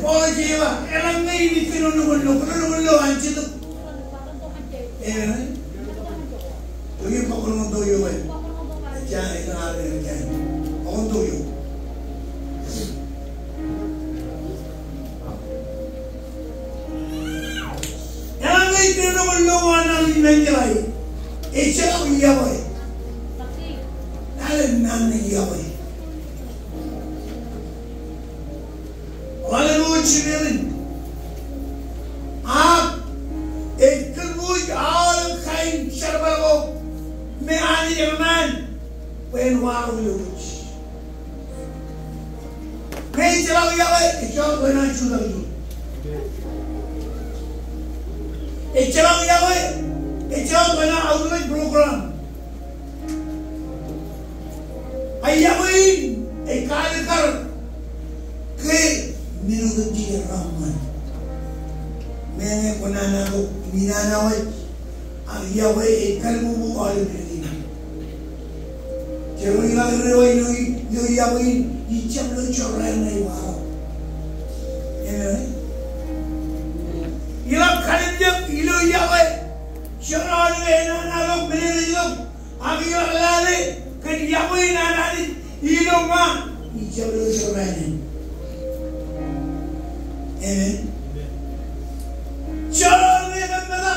Poggieva, era meglio che non lo anzi. Io non do io. Già è non do io. Era meglio che non lo analizzai. E c'è un Yahweh. Non Yahweh. Hallelujah, children. आप एक कुछ all kind शर्माओ में आने जमान पेनवाओ लोग मैं चलाओ यावे चलाओ बना चुना जो चलाओ यावे चलाओ बना आउटलेट प्रोग्राम अय्यावे एक कार्यक्रम के Minuti Rahman. Mene konana ko minana wa Yahweh e kalmu wale bini. Jero ila rewa ilo Yahweh icham lo chorra nai wa. Amen. Ila kalim ilo Yahweh chorra na lo mene lo agi alale kan Yahweh na nani ilo ma icham lo chorra nai. Amen. Chalo ne gamela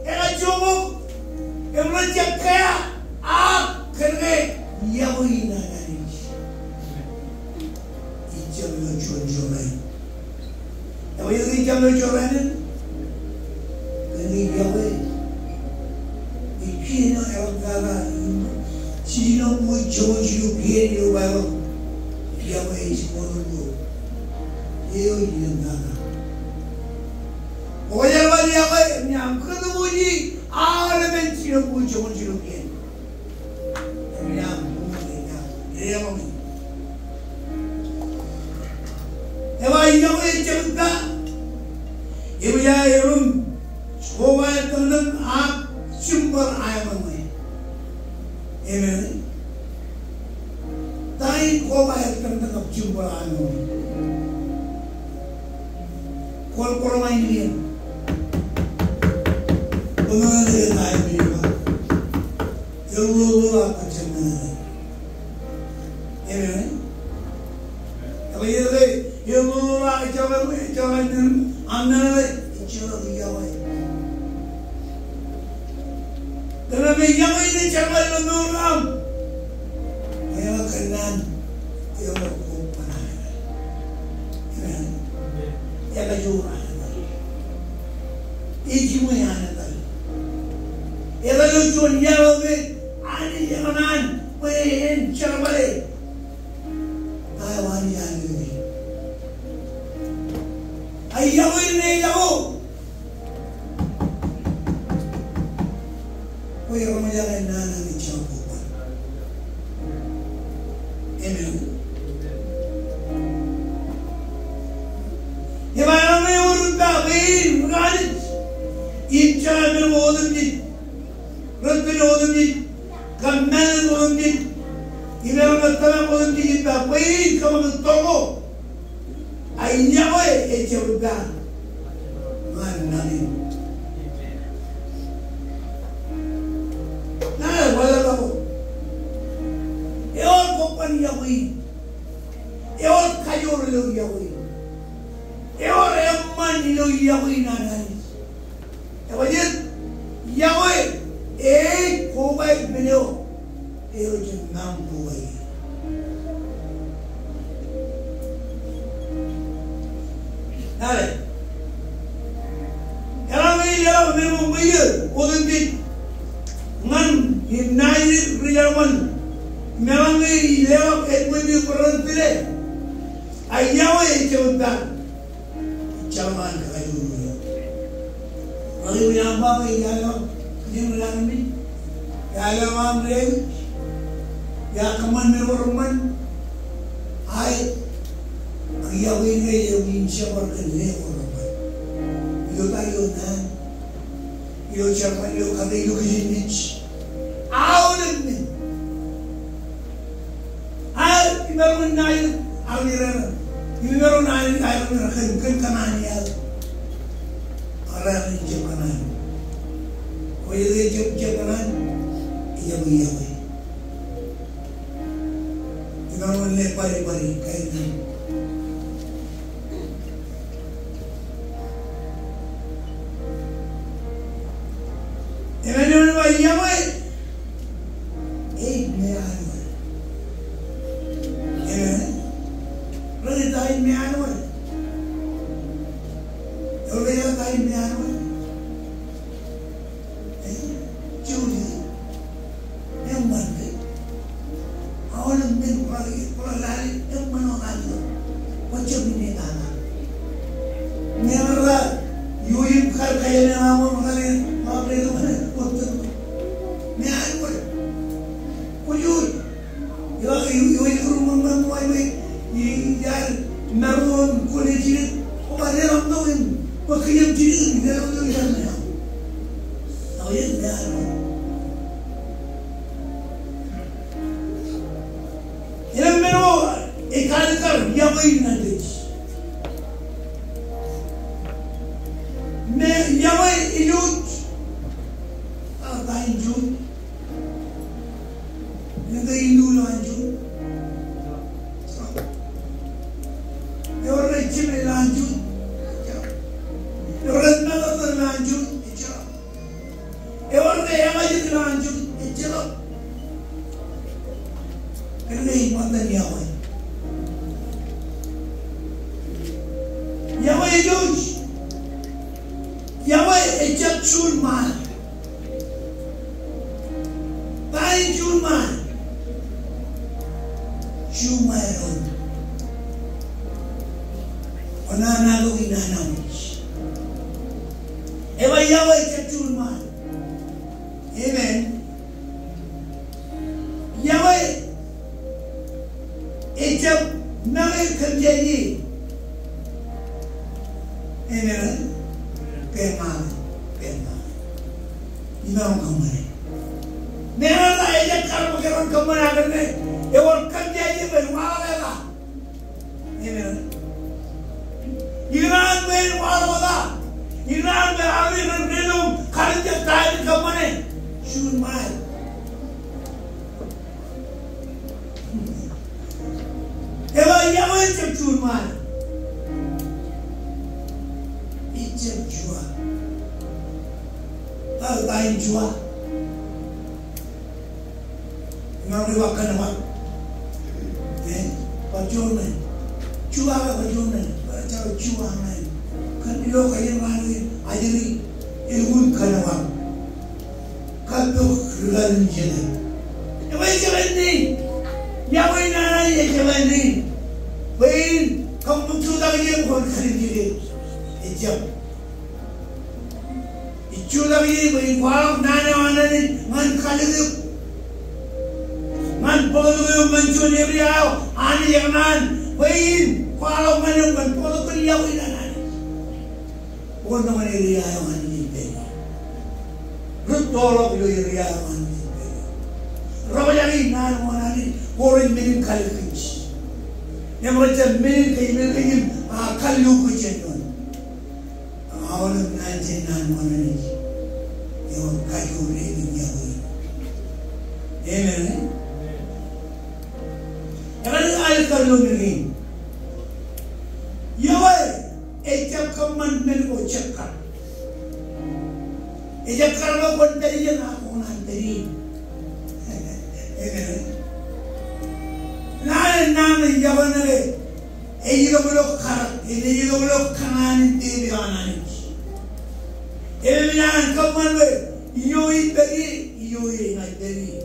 era jogo emlaja kaya a kerne Yahweh na nani ijamlo chonjorai Yahweh ijamlo chorai kani Yahweh ikino elgala chino mo jojo bienio bayo Yahweh ismono yo yendana Oya wali Yahweh nyam kadu muji ale benchino pucho mucho bien nyam muja yemo ewa Yahweh chemta ewa yerum sowa tanam aap chumbar ayamai amen tai kowa tanam chumbar ayamai Kol main dia, pengen dia naik dia, jauh apa cemana, ini, apa dia le, jauh apa jalan anda le, jauh dia way. Kerana yang ini jalan menurun, dia kenan, dia berkumpulan, ini. Ya kajur ana iji mo yana tal ela lo chon yawo be ani yamanan we en charbale ay wani yani be ay yawo ne yawo we ramajana nana ni champo amen Yemana urunda bin galit İmkanı oğlum değil Rıdbin oğlum değil Gammen oğlum değil İmamı tamam oğlum değil Bayın kamanı togo Ay nyawe eche urunda Mannamin Nada wala kabo Eol kopan yawi Eol kayor lo yawi Eol emman lo yawi nanani Ewajen Yahweh kobay beliau ewajen mampu ay nale Yahweh yaw memo mayer odun dit man hinay riyaman memangi lewak etmeni korantile ay Yahweh chawdan chaman kayu Kalau yang apa yang bilang ni, yang ambil, yang keman merman, ay, yang ini yang insya berkenaan orang, itu tayo na, itu siapa itu kata itu kisah awal ni, ay, ibarat naik, awal meron namin kayo kan kanan ya orang yang kanan ko ye kanan iya iya dengan le pari kain Emmanuel wa yawe Emmanuel Rani tayo Emmanuel Rani tayo Emmanuel Julie Emman awalan din palali Emman o ano wajah ini tanah Merah yuyip kar kaya na amon kali Maafkan itu mana? Waktu ni aku, kujul, yang rumah mampu ini, yang naruhan kulit ini, apa dia orang tahu yang pakai ini dia orang tahu yang mana? Tahu yang dia apa? Yang mana? Ikan yang main nanti. Yang main hidup. Lanjut, negara Hindu lanjut, orang Cina lanjut, orang Nagaland lanjut, orang Yamaji lanjut, kerana iman Yahweh, Yahweh Juz, Yahweh ejak sulman. Shumaron Onana lo inanamich Eva Yahweh Chachulman Amen Yahweh Echap Name Kanjayi Amen Pema Inang kamare Nera la ejak karma karon kamara karne Ewan Kanjayi berwala Amen Iran berwala Iran berari renung karja kain kamane Shumai Eva Yahweh Chachulman Ijab jua Tahu jua Ngawi wakan apa? Pajonan, jua pajonan, baca jua main. Kan ilo kaya malu ajari ilmu kanawam. Kato keluaran jalan. Apa jalan ni? Yang mana ni jalan ni? Bain, kamu sudah kerja bukan kerja ni. Ijab. Ijo lagi bain kualam nana mana ni? Man kali tu. Man polo mancun Hebriau, ani jangan bain kalau mana man polo kerja winan. Bukan mana Hebriau ani ni. Rutolok lo Hebriau ani ni. Ramayani nan mana ni orang minin kali kunci. Yang mereka minin kali kunci. Awalnya nanti nan mana ni. Yang kayu ni dia boleh. Amen. Kerana ayat kalau ni, Yahweh, ejak kaman melko cakap, ejak kalau pun dari yang aku nanti, nama Yahweh ni, ejak belok karat, ejak belok kanan di mana ni, ejak kaman we, Yoi ngai beri.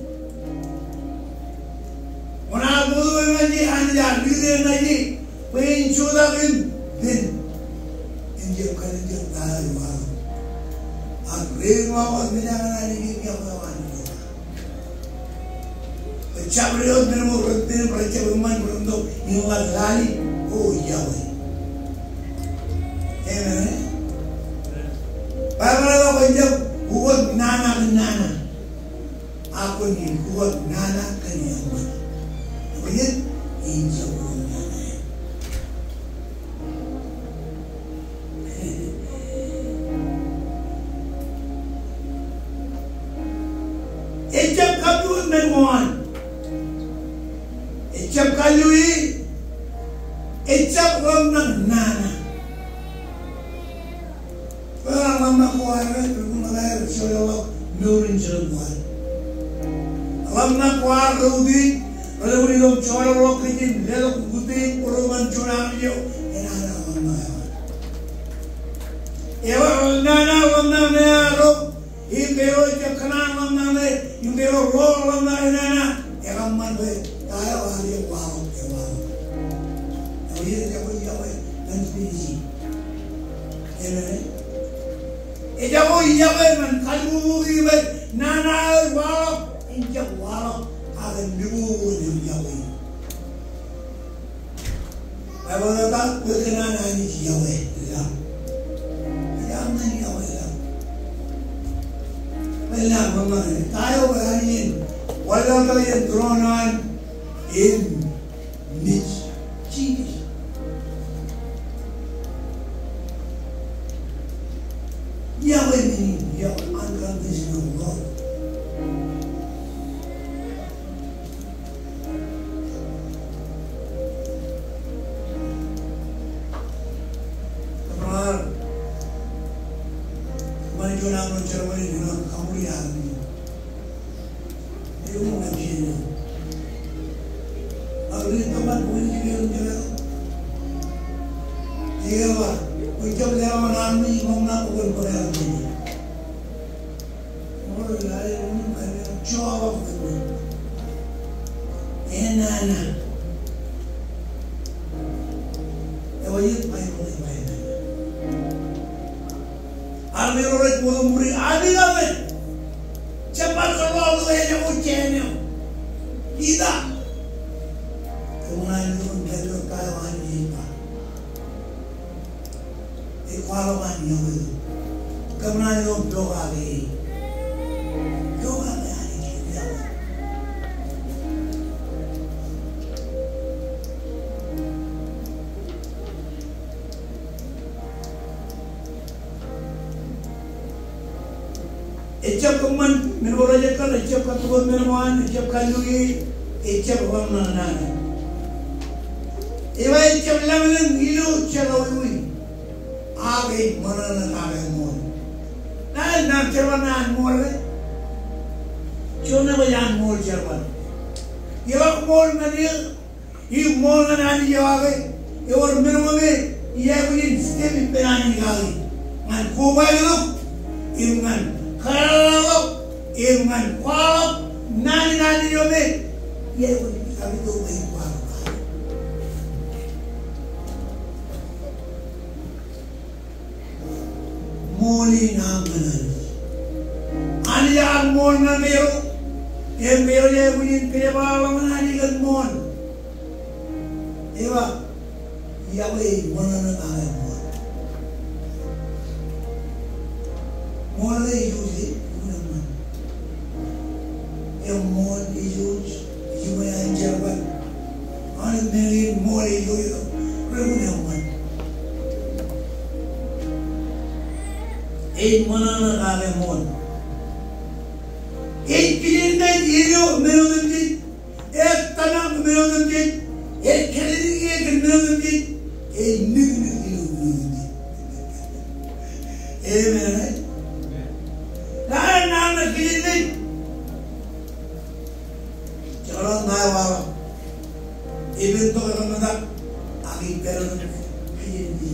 Mana bodoh lagi anda biden lagi, pain cuda bin, injek kerja tahu baru. Akhir mawas menjangan lagi dia kawan. Cabriot bermurut bin percabuman beruntuk iwal lali, oh Yahweh. Amen. Para penjab kuat nana. Aku ni kuat nana kaniaman. Injak nana. menuan. Ecap kalui, ecap ramnang nana. Orang ramnang kuara, berguna soalnya nurin jeruan. Ramnang kuara rudi, kalau dom soalnya kerja, lelok guting, perumahan curang dia, enana ramnang. Ewa nana ramnang nero, imbero ecap kanan ramnang ne, imbero roll ramnang nana, eramman be. Tayo hari wow, wow. Jadi kita boleh dan biji. Ini. Ija boleh man kalu ibu nana wow, injak wow, akan dulu jauh. Apa kata berkenan ini jauh lah. Jangan ni jauh lah. Benar benar. Tayo hari walau kalian dronan in niche genius. Yahweh meaning your unconditional love. Kemarin, kemarin juga nak cerita dengan kamu yang itu mungkin dia. Ini tempat boleh juga. Jika apa, ucap lewat nami, mengapa bukan korea ini? Orang lain mungkin jawab ini. Enana. Ewayat baik boleh baik. Almi orang boleh muri, almi apa? Cepat kalau tu hanya ujiannya. Tidak. Kemudian itu menjadi kawan kita. Kawan yang itu. Kemudian itu doa lagi. Doa lagi kita. Ecap keman menurut aja kan, ecap ketuan menuan, ecap kalui, ecap orang nana. Ewa ecap lawan ilu cerawi, agai mana nak agai mon. Nah nak cerwan an mon le, cuma bayan mon cerwan. Ewa mon mana, iu mon nana dia agai, ewa menuan le, ia punya step penani kali. Ngan kubai lu, iu ngan kalau iman kuat, nani yome, ia punya kami tu baik kuat. Muli namanan. Ani yang mul namero, yang mero dia punya kebalang ani kan mul. Ewa, ia boleh mana nak ada mul. Mul itu je, mana. Yang mul itu, cuma yang jabat. Ani meri mul itu, mana mul. Mana nak ada mul. Kini hero melodi, tanah melodi, kiri melodi, melodi. Amen. Lain nama kini, jalan nawa, even tu orang nak agi peron kini.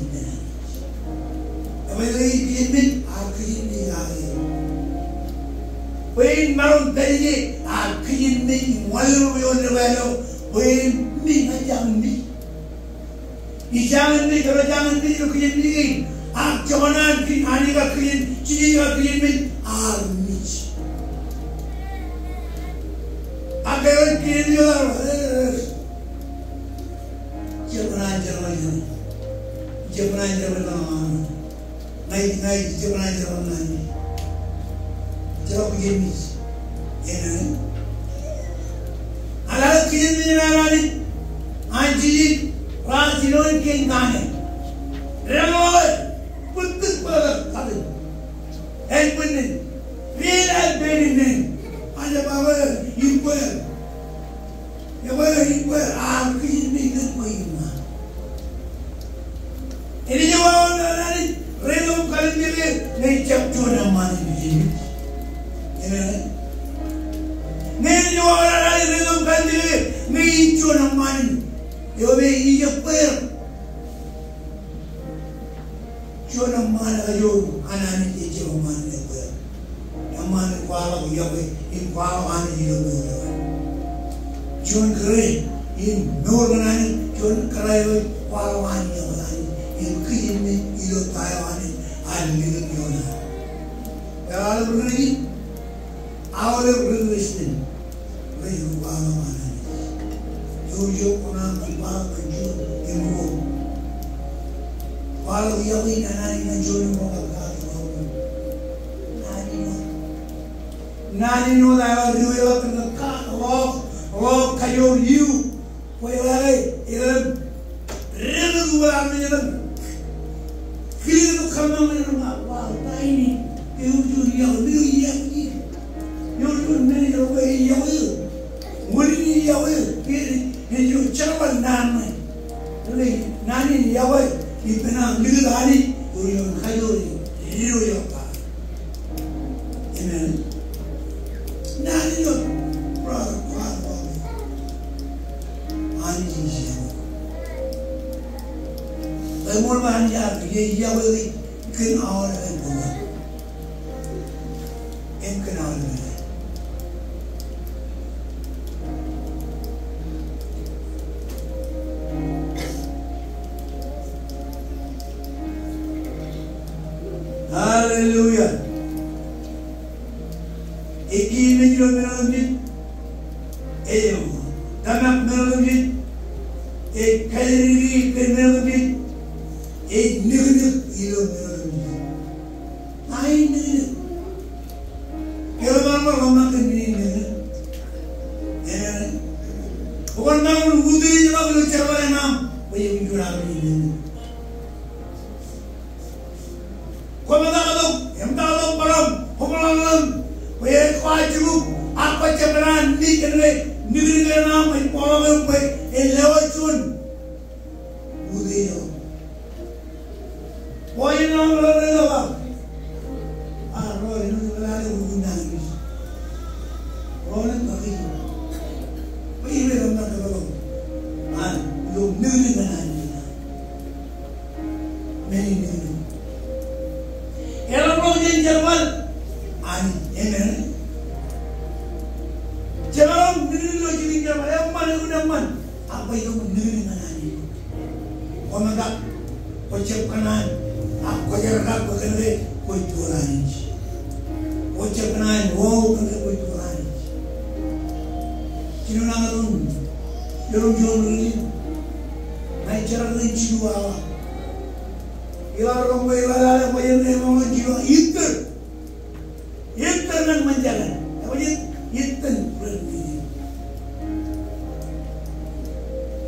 Apa lagi kini? Kini agi. When Maron Belly, I clean me, while we on the well, when me, I young me. He young me, or a young me, you clean me. I'm John and Anika clean, Chiga clean me, I'll meet. I can't clean you. Japan, night, Japan. Jawab begini, ini. Alat kini ni, anjing, rasinon kengkane. Ramai, putus pada kali. Helpin, real helpin. Ada bawa, ibu ngay jab jona mani bijini ene ngay yo ala rezon kandile ngay jona mani yo be ije per jona mani yo anani ke jona mani per amani kwala yo be in kwala ani yo be jon kre in norganani jon krayo kwala ani yo ani in kiyime ilo tayo ani alliga yona yalla burni awle burnistin reyu bana mana yo kona ba kanjo imro wala yawi anani na joni mo ka nani no da yo ka lo kayo yu wala ilan redu wala menyang kiri tu kami mengenal wah ini jujur yang ni yang ni jujur ni yang ni yang ni muli ni yang ni jujur cawan nama ni nani yang ni ipenang ni lari jujur kayu ni jujur apa ini nani yang berapa anjing siapa Umur banyak, ye yawi kenal dengan buat, kenal dengan. Hallelujah. Eki menjual menjual, tamak menjual, kalori menjual. Nigga, you don't know. I ain't nigga. You don't know I'm not going to be nigga. And one now, who do you love to tell me now? Where you can have me nigga. Come on, I'm not Param, Homeland, where quite you, Apa Japan, Nick and Nigga now, and Paul away, and Lewa June. Who do you know? Why you know what I wrote in the valley of the Nangis. Rolling the ring. But you will not alone. And you knew the Nangis. Many knew. Hello, in German. And Amen. Jerome, knew in German. Everyone would have won. Apa you knew the Nangis. Oh my God. What's your command? Aku jangan berkata kau turan ini, kau cakap wow berkata kau turan ini. Cina nangarun, jodoh ini, naik cara ini cium awak. Ilar orang bayar bayar ni orang cium itu nang menjalan, apa itu berhenti.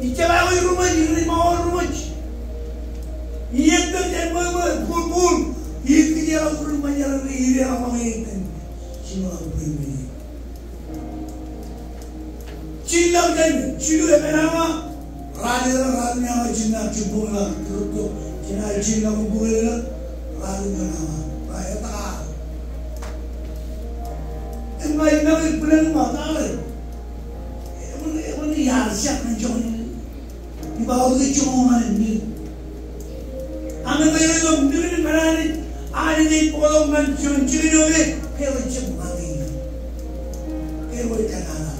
Icara rumah ini mau rumah. Ia terjadi pun itu dia orang menjalan ini apa yang cina berbeda. Cina kan cina apa? Raja cina cipula tu cina bubulah raja nama raja tak. Enggak ini bulan mana? Ini yang siapa menjual? Di bawah itu cuma ini. Anda bayar duit mana ni? Ada di pulau mancung ciri ni, kau cuma mati. Kau kenal.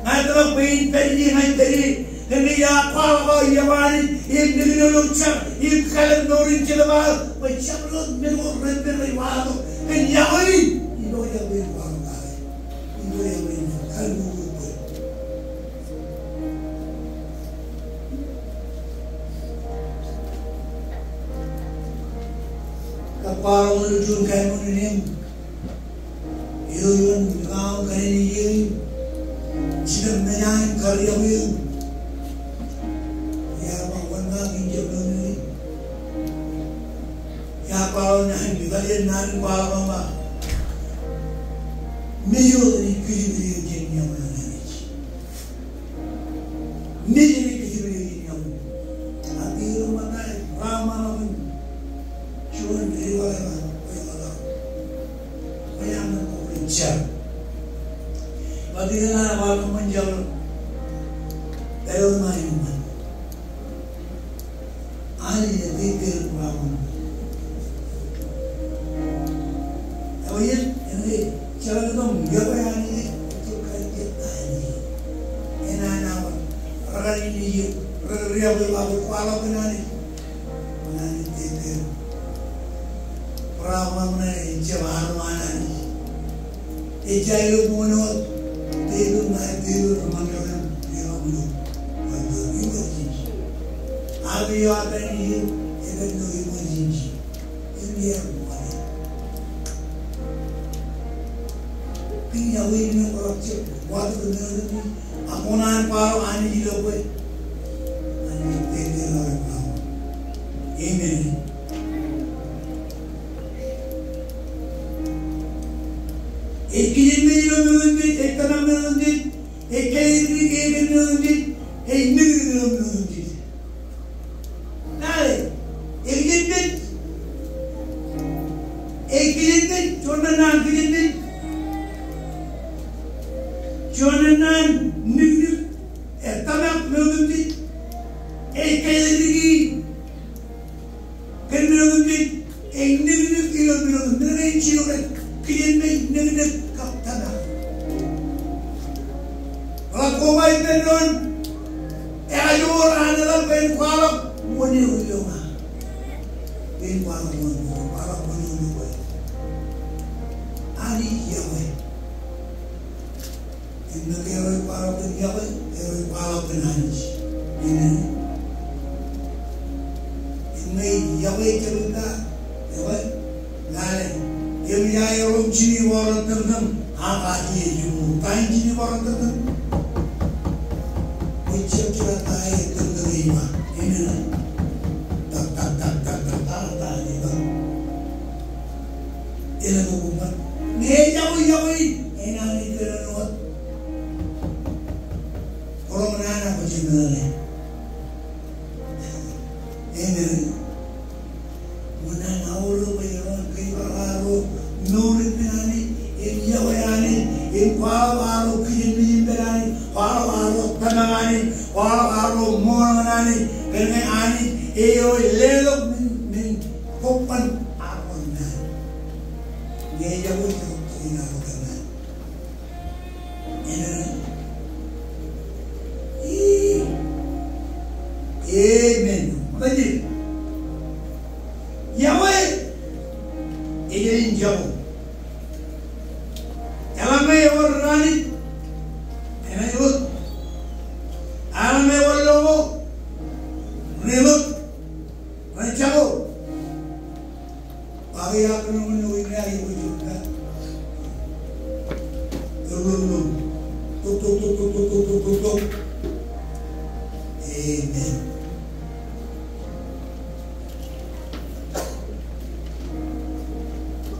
Nanti main teri, nanti ya kalau ya mani, ini dulu cak, ini kalau norin celabar, macam lu melu remper riwalo, ini ya ini yang berwarna kali, ini yang berwarna kalau Kapal menuju kain menunim, yun kau kain ini, sedang menyanyi karya yun, ya bangga kinjau menunim, ya kalau nyanyi kita lihat nari bangga, meyo ni kiri jenisnya mana ni kiri jenisnya, hati rumah naik ramah Tuhan dari wala bayang ko rincha bagila wala manjal tayo main man ali dikir pawon awayen ini cara dong gawayan ini itu kaget tadi enana ragal ini riya babu wala benani benani dikir Ramana jawar mana ni, ejayu mono, telu na telu mandaran diamlu, mandaran emergency. Abi ada ni, even no emergency, ini yang mana? Tiada ini orang cek, waktu benar ni, aponan paru ani di luar, ani telu orang tahu, ini. एक किलोमीटर में होंगे एक कदम में होंगे एक कैलोरी के एक में होंगे एक मिलीग्राम में होंगे नाले एक किलोमीटर चौड़ना निकल एक कदम में होंगे एक कैलोरी की करने होंगे एक निकल किलोमीटर में नहीं चीज़ Kian negeri kaptana. Kalau kau main tenon, ayur adalah penkualam muni ulama. Penkualam muni ulama. Ani yawe. Ini yawe kualam pun yawe, yawe kualam pun hanis. Ini yawe cerita yawe lain. Yang ya orang Cina orang tertentu, dia juga. Kain Cina orang tertentu, macam cerita terterima. Ini tak ni bang. Ini bukan. Ni jauh ini ni terlalu. Orang mana macam mana? Ini mana awal bayar kaibaru. Nurin benani, in yawayani, in waro kiyin benani, waro tanangani, waro moranani, kene ani, eyo lelo min kopan arona. Ye yawo ina rokana. Amen. Lagi. Yahweh ini jauh. Alamai orang rani, ini ikut. Alamai orang logo, ini ikut. Ini jauh. Bagi aku nunggu ini lagi juga. Tunggu. Tutup. Amen.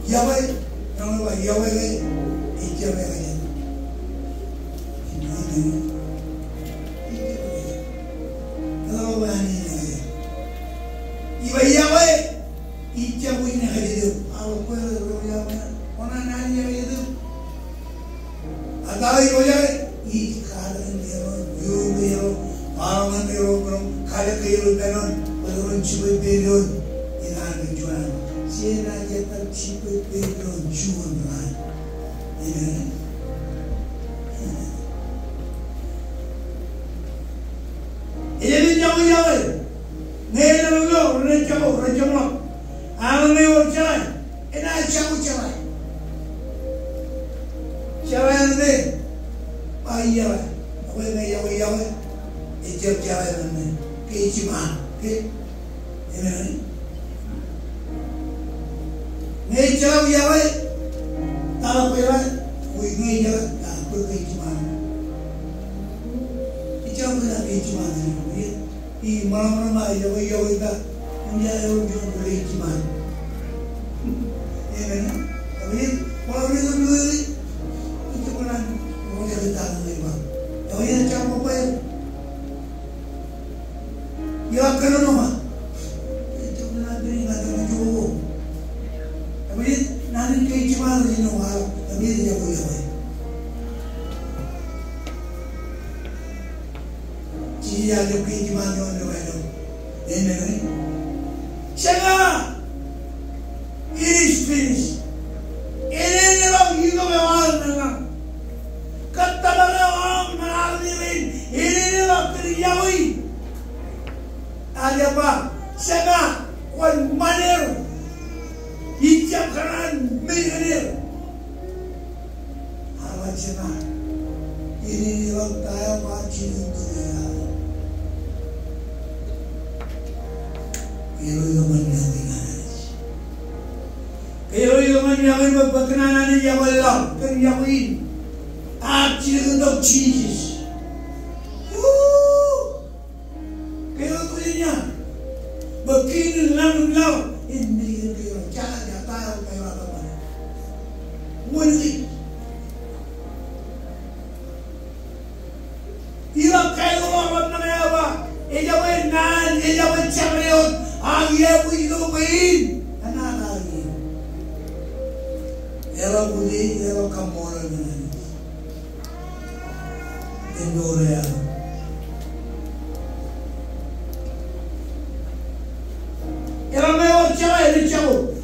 Yahweh, Yahweh, Yahweh. Kalau ani Yahweh, Yahweh, Yahweh ni ada. Aku perlu Yahweh. Mana nani ada? Ada Yahweh. Ikhlas dia, yo, pangan dia, kalau kaya beron, beron cuba beron, ini ada jualan. Siapa yang cuba beron jualan, ini. Ini jauh Yahweh. Nela lo, rejamo. Alam ni orang jalan. Ini jauh jalan. Jalan ni, ayah. Apa yang Yahweh? Ijab jalan ni. Keciman, ke? Ini. Ni jauh Yahweh. Kalau perang, ni jalan. Tak keciman. Ijab jalan keciman ni. I malam-malam Yahweh dah punya orang keciman. Ini. Tapi kalau dia tu itu kan orang yang tak tahu apa. Orang yang cakap apa ya? Ya kena nama. Itu benar benar ada jauh. mana ino wala amiri ya wewe ji ya le ki ma no le wewe ene Shanga it is finished ene lo hido me wala na katabara wa manali wen ene lo kriya hui ada ba Shanga wan manero Ijab kanan millionaire. Awak cakap ini orang kaya macam itu ya. Kalau zaman yang berkenalan ini ya Allah kerjain. Acil untuk Jesus. Kalau tulinya begini lalu ini jangan jatuh kayak apa? Mungkin ia kayak orang namanya apa? Ia benar, ia bercakap, ia berhidupin, anak lagi. Ia budi, ia kamoran ni, Indonesia. Ia memang cakap ini cakap.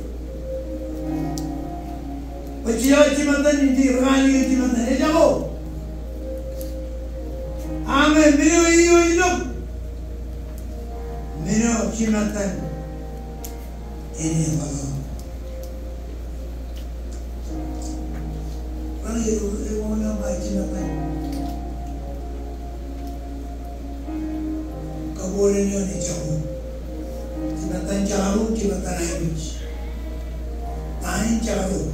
Bacaan cimatan ini rani cimatan, ini jago. Ame mino iyo hidup, mino cimatan ini bagus. Kalau itu orang baik cimatan, kabolnya ni jago. Cimatan jago, cimatan habis, tain jago.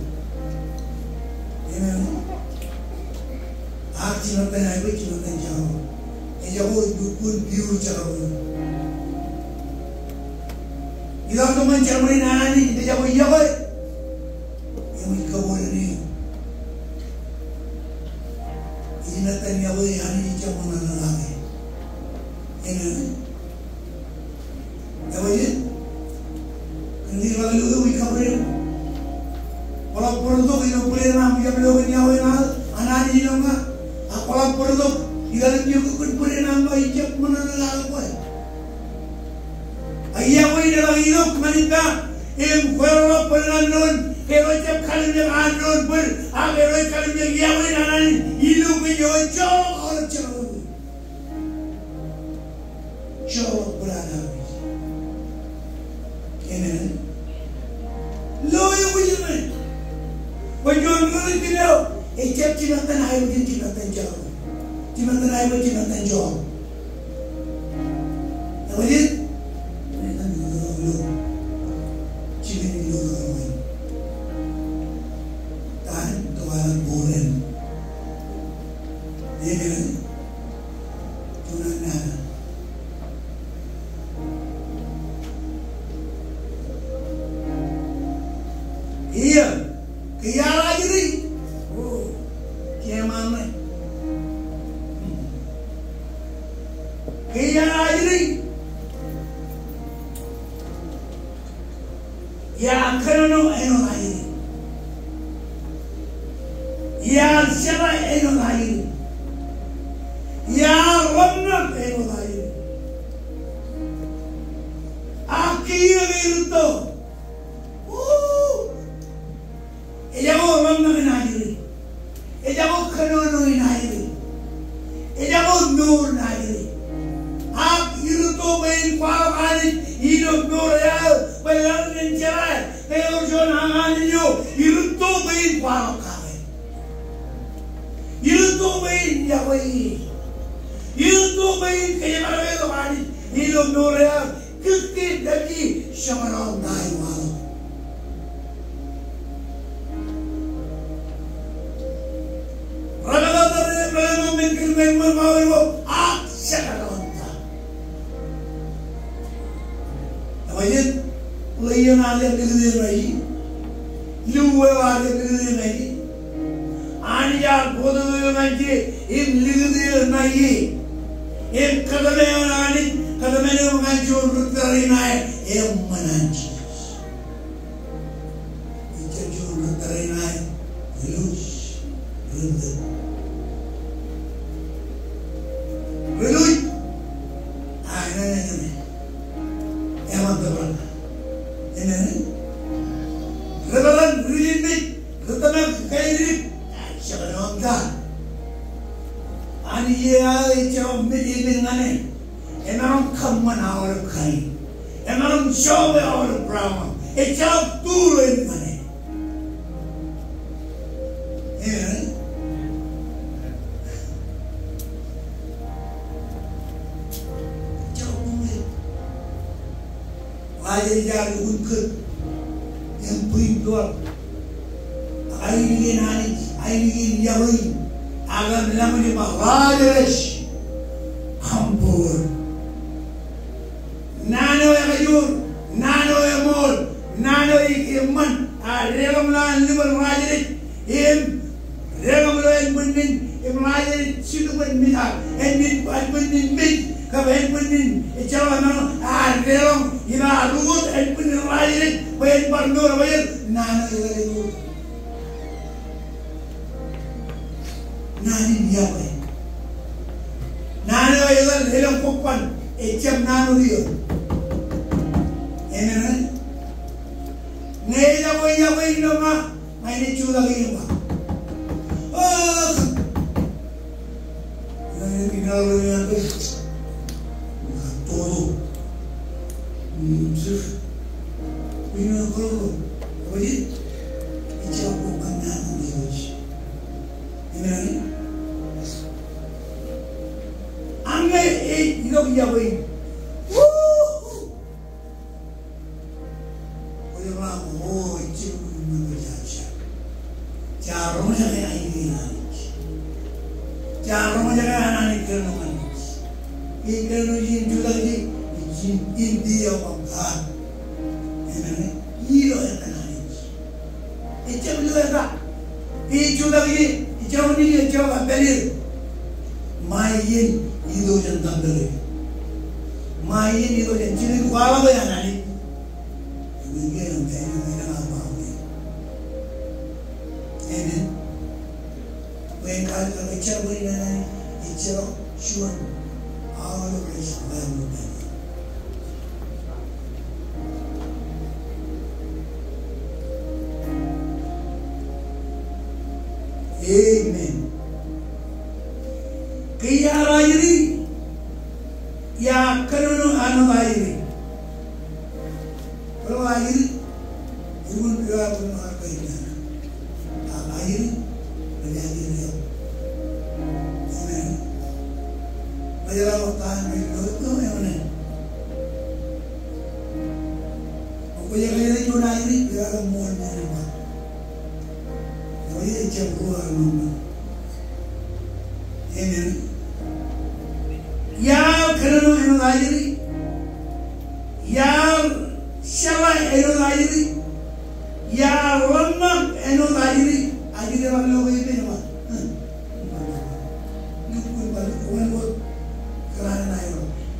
Cimatan habis, cimatan jago. Jago dukun biru jago. Ida tu macam mana nani? Kita jago iya boy. Yang ini kabur ni. Ina tanya boy, ani jago mana lagi? Ini. Jago ini. Kendi lagi lu kabur ni. Kalau perlu kita boleh nak dia belum ni awal nak. Anak ni nama. Kalau perlu Ikan juga kan boleh nambah hijab mana apa? Ayah ini dalam hidup mereka yang berapa pelan kalau jam kali yang anon ber, agar kali yang ia ini anan hidup menjadi jauh. Jauh berada. Ini, lo yang begini, bagian orang tidak, hijab cimatan air dan cimatan jauh. Cimatan air pun cimatan jauh. Apa dia? Mereka dulu, cimatan dulu orang. Tahan kawalan boren. Dia bilang, tunan nana. Iya, kaya lagi ni. Oh, kaya mana? Kaya lagi. Ya kerana eno lagi. Ya siapa eno lagi. Ya ramna eno lagi. Akhir itu. Ejago ramna menajiri. Ejago kerana menajiri. Ejago nur menajiri. Itu main pakai hidup Korea, berlalu cerai, kehidupan hangannya, itu main pakai, itu main jawai, itu main kehidupan kembali, hidup Korea, kekit lagi semarang Taiwan. Rakyat terlalu mungkin membawa sekarang. Ayat layan ada kerja lagi, luar ada kerja lagi, aniya bodoh lagi, ini kerja lagi, ini kadang-kadang ani, kadang-kadang macam berterinai, ini mana sih? Ini macam berterinai. Reloj, renda. Reloj, ini. Emang terang. Ini. Rebaran, reloj, retana kairi. Siapa nonton? Ani ya itu mesti dengan emang kamu awal kain, emang show awal drama, itu turun mana? Ajar jalan untuk yang pintar, aini jauhi, agam lama ni bahagias, hampur. Nano yang kajur, nano yang mol, nano yang man, regam lah ni berwajiris, regam lah yang benin, berwajiris situ bermita, benin mit. Kapan benin, icarawan mana? Relong, ina rugut, benin lagi, bayan parnor, bayan nana itu. Nani dia bayan. Nana itu relong kupan, icam nano dia. Ini kan? Naya bayan nama, mana cuda lagi nama. Oh, ini tinggal yang tu. Todo, ini kalau jadi, itu bukan nano Dios. Ini, angge itu dia bayi. Orang itu mengajar. Cara macam ini cara macam ini kerana. Ikan jin juga jin India bangga, ini hero yang terkenal. Icam juga tak, itu lagi, icam ni icam belir, main itu yang tanggal, main itu yang jadi kuala bayar nani, ini yang terkenal apa ini, mereka kalau icam bayar nani, icam cuan. All of this land. Amen. Kaya rajri ya kanuno anu rajri. Kalau rajri imun dua pun harga ini. Tak rajri menjadi real. Amen. Majalah tahan itu yang mana? Aku yang ini cuma ini dia akan muatnya rumah. Jadi jam keluar rumah. Ini. Ya kerana eno lagi, ya siapa eno lagi, ya orang eno lagi, aja dia orang logo itu nama.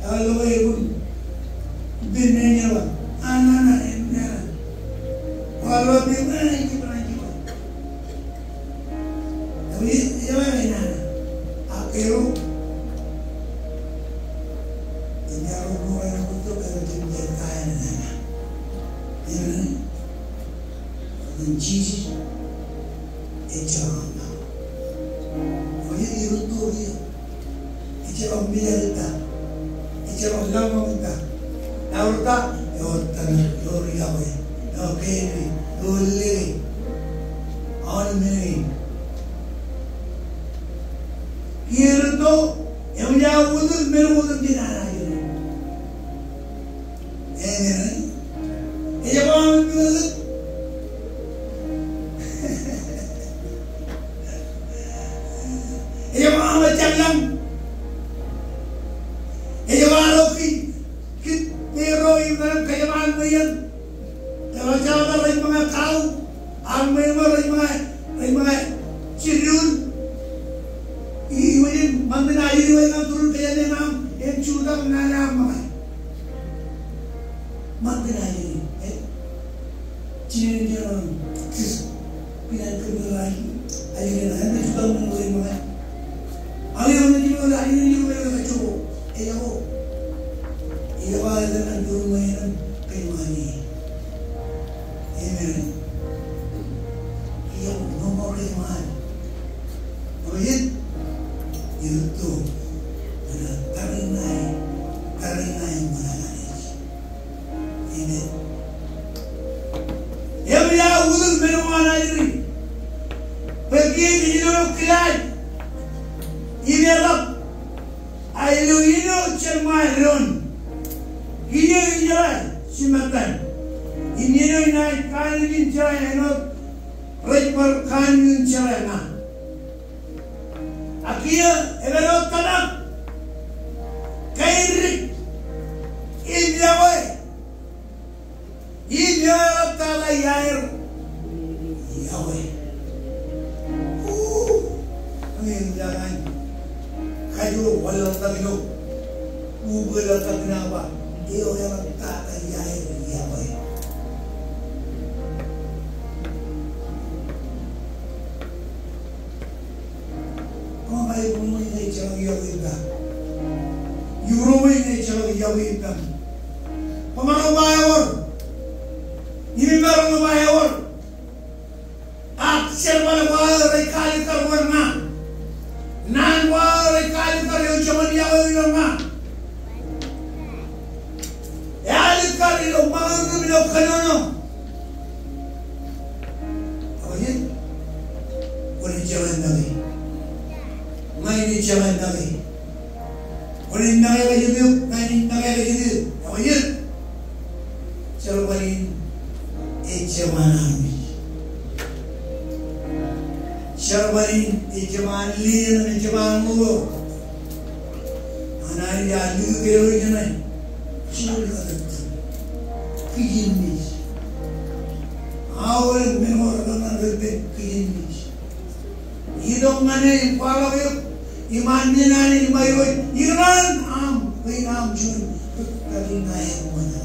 Kalau ibu binenya lah, anak-anak ini, kalau binenya ini pernah juga. Tapi siapa ini anak? Akhirnya, ini orang yang butuh kalau dia kaya anak, ini mencicipi, ejaran. Kalau itu tuh dia, ejaran biarita. Kalau lama kita, lalu tak, lor yawe, kiri, lori, almeri. Kiri tu, yang jauh itu merupakan jenara ini. Ini apa itu? Ini apa macam yang? Pero yung kayaman mo yan, kalau siapa rin mga tao, ang may mga siriyun, iiwain, magdanayin ang turun kaya na ma'am, yung sudang nalaman. Magdanayin, pinagkamalaki. Ayun na, ano ito ang mga mga. Ayaw na di wala, ayaw na di wala kacho. Ayaw. Ayaw na ang dumayan kay Mani. Amen. Ayaw, no more kay Mani. Ngayon, ito, karinay mananalig. Amen. Yamaya ulul menuana iri. Pergi hidung kilai. Ini Arab. Ayo ini cermaron. Ini jalan simatan. Ini naik kanin jalan enok. Rejper kanin jalan na. Akia everot kanak. Kairik. Injawai. Injawai tala yair. Yahweh. Ngayon jangan. Kayo walang tagno. Google ang tagnawa. Iyo yang tala yair Yahweh. Kung kayo bumuhay na itsarang Yahweh ka. Yurumay na itsarang Yahweh ka. Pamanong bayawar. Inimbarong bayawar. Aksir walay kali karwar na. Nan walay kali karyo jaman Yahweh na. Yali kali lo mga numilaw kanono. Ako yun? Walang jaman namin. Ngayon jaman namin. Walang nakakajibiyok. Ngayon nakakajibiyok. Ako yun? Sarwain ejamanan. Sarwain ejaman liyan ejaman mo. Anay yalu kero janay. Chul kadat. Kijinis. Awal memor dengan lebih kijinis. Hidung mana palawik iman nani imayoi iran am winam jun kali naik mana.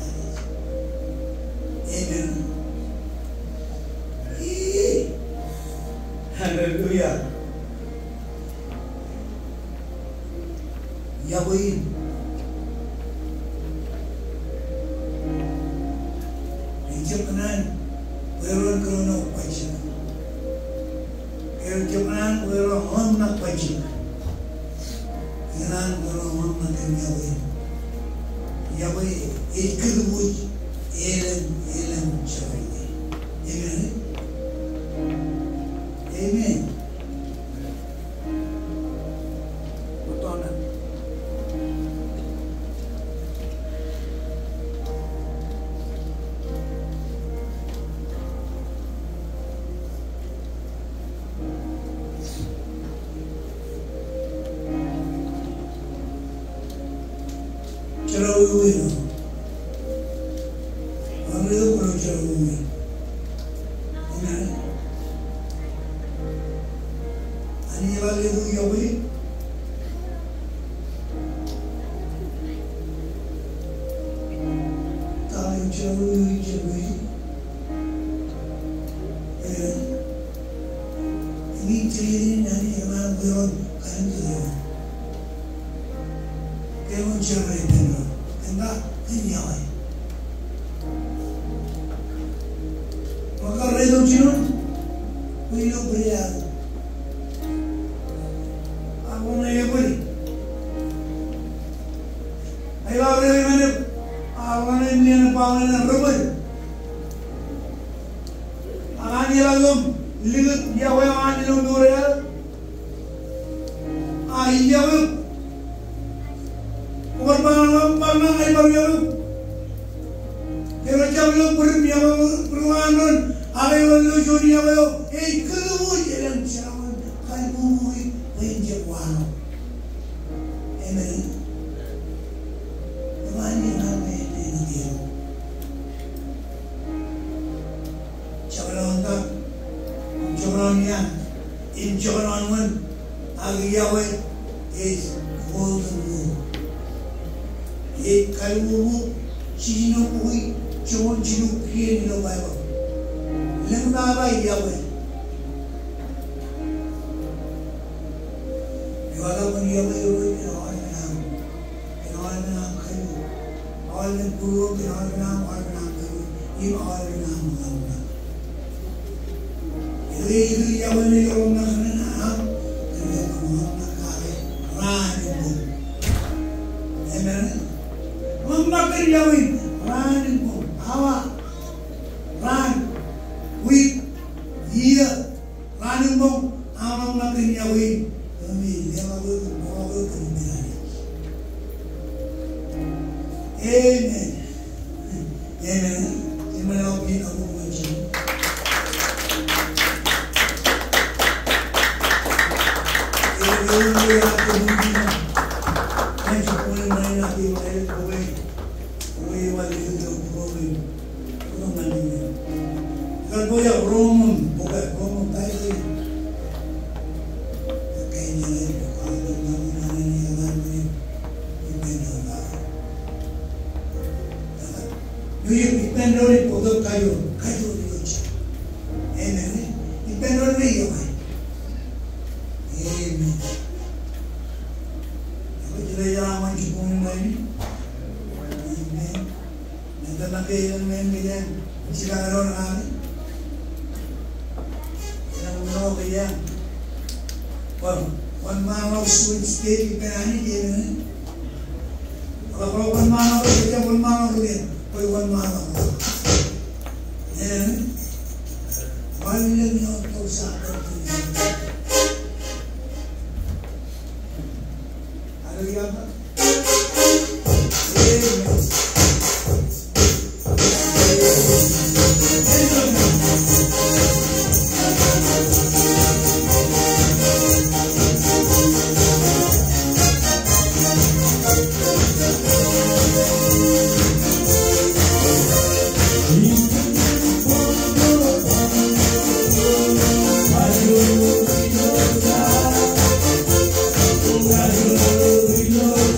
Amen. Hallelujah. Yahweh. Japanan, weron krono pajak. Japanan weron hon nak pajak. Iran weron hon nak Yahweh. Yahweh ikut Elam Yahweh. Amen. Amen. Betul tak? Cerawih. Itu perlu cerawih. Amen. Ani lagi itu Yahweh. Tahu cerawih. Ini cerita dari orang beron kan tu. Kau cerawih beron. Enggak ini Yahweh. Maka redo cium, willu beriak. Aku nak beri. Ayah beri mana? Aku nak ni nak pangan rubber. Akan dia lagum, lihat dia apa yang ada dalam dua. Iya bu. Pangan ayah beri. Kalau jam lu berumia beruangan, apa yang lu jodi apa yang, keluar jalan jalan, kalbu penjauhan. Amen. Mana nama ini dia? Jalan tak, jalannya, jalan agiawe is golden. Kalbu cino pui. Cuma jiru kian lo bawa, lembah bayi Yahweh, walaupun dia berjauh kenal kayu, orang puluh kenal kayu, ini orang Muhammad. Jadi itu zaman ini orang nak kerja Muhammad kare rani pun, emen, Muhammad kerja rani pun, awak ran, wit, iya, rani pun, Muhammad kerja kami lewat bawa kerja. Amen. Amen. Terima kasih Abu Majid. Dipendori produk kayu diucap. Amen. Dipendori ya, Amen. Aku tidak jalan cukup ini. Amen. Nanti nanti yang main dia, siapa orang kali? Yang menolak dia. One man of sweet state penani dia. Kalau one man of dia, one man of dia. One man and why we live not those Hallelujah. Lord.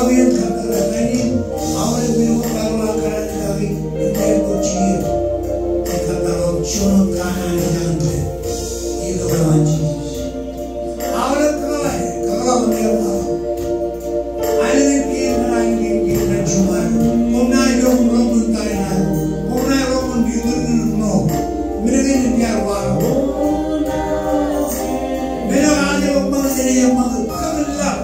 Kawin kakaratanin, awal binukaroon karanagawi, hindi ko chir. Kakarong chunong kanan niyan be. Ito naman Jesus. Awal kawai, kawai meron. Aling kin na chuman. Kung na yung romun tayo na, kung na romun dito no, minagin niya waro. Meron ate yung mga sinayang mga kamalak.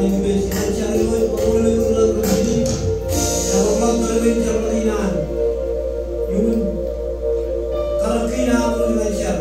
yang biasa cari oleh orang ini. Kalau orang terlebih terlihat, yun kalau kita mengajar